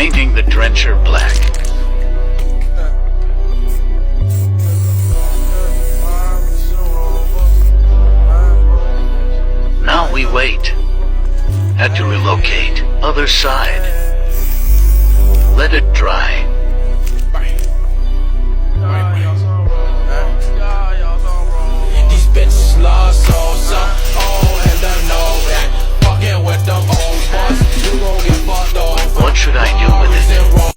painting the drencher black. Now we wait. Had to relocate. Other side. Let it dry.